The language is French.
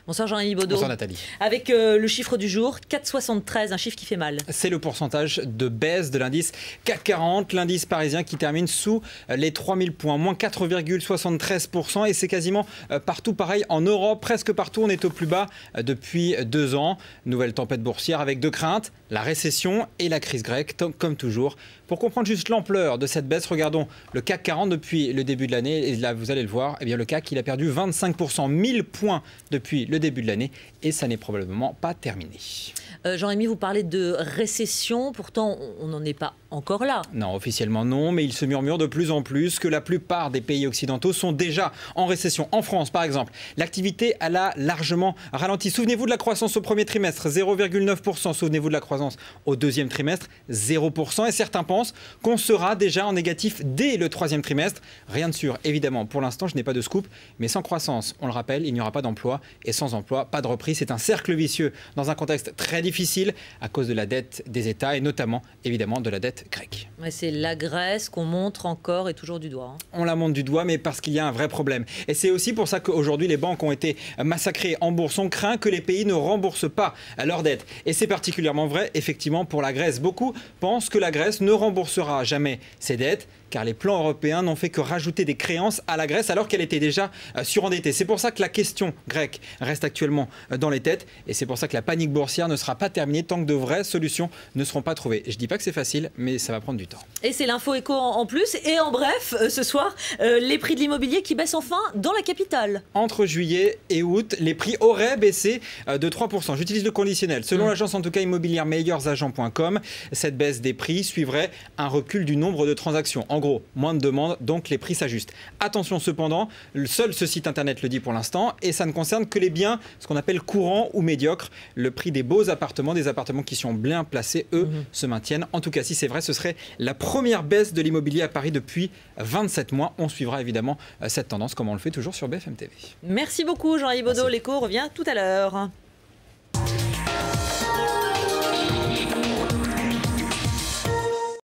Bonsoir Jean-Yves Baudot. Bonsoir Nathalie. Avec le chiffre du jour, 4,73, un chiffre qui fait mal. C'est le pourcentage de baisse de l'indice CAC 40, l'indice parisien qui termine sous les 3000 points, moins 4,73%. Et c'est quasiment partout pareil en Europe, presque partout on est au plus bas depuis 2 ans. Nouvelle tempête boursière avec 2 craintes, la récession et la crise grecque, comme toujours. Pour comprendre juste l'ampleur de cette baisse, regardons le CAC 40 depuis le début de l'année. Et là, vous allez le voir, eh bien, le CAC il a perdu 25%, 1000 points depuis le début de l'année. Et ça n'est probablement pas terminé. Jean-Rémy, vous parlez de récession, pourtant on n'en est pas encore là. Non, officiellement non, mais il se murmure de plus en plus que la plupart des pays occidentaux sont déjà en récession. En France, par exemple, l'activité elle a largement ralenti. Souvenez-vous de la croissance au premier trimestre, 0,9%. Souvenez-vous de la croissance au deuxième trimestre, 0%. Et certains pensent qu'on sera déjà en négatif dès le troisième trimestre. Rien de sûr, évidemment. Pour l'instant, je n'ai pas de scoop, mais sans croissance, on le rappelle, il n'y aura pas d'emploi. Et sans emploi, pas de reprise. C'est un cercle vicieux dans un contexte très difficile à cause de la dette des États et notamment, évidemment, de la dette grecque. Ouais, c'est la Grèce qu'on montre encore et toujours du doigt. On la montre du doigt, mais parce qu'il y a un vrai problème. Et c'est aussi pour ça qu'aujourd'hui, les banques ont été massacrées en bourse. On craint que les pays ne remboursent pas leurs dettes. Et c'est particulièrement vrai, effectivement, pour la Grèce. Beaucoup pensent que la Grèce ne remboursera jamais ses dettes, car les plans européens n'ont fait que rajouter des créances à la Grèce alors qu'elle était déjà surendettée. C'est pour ça que la question grecque reste actuellement dans les têtes et c'est pour ça que la panique boursière ne sera pas terminée tant que de vraies solutions ne seront pas trouvées. Je ne dis pas que c'est facile, mais ça va prendre du temps. Et c'est l'info éco en plus. Et en bref, ce soir, les prix de l'immobilier qui baissent enfin dans la capitale. Entre juillet et août, les prix auraient baissé de 3%. J'utilise le conditionnel. Selon l'agence en tout cas immobilière meilleursagents.com, cette baisse des prix suivrait un recul du nombre de transactions. En gros, moins de demandes, donc les prix s'ajustent. Attention cependant, seul ce site internet le dit pour l'instant, et ça ne concerne que les biens, ce qu'on appelle courants ou médiocres. Le prix des beaux appartements, des appartements qui sont bien placés, eux, se maintiennent. En tout cas, si c'est vrai, ce serait la première baisse de l'immobilier à Paris depuis 27 mois. On suivra évidemment cette tendance, comme on le fait toujours sur BFM TV. Merci beaucoup Jean-Yves Baudot. L'écho revient tout à l'heure.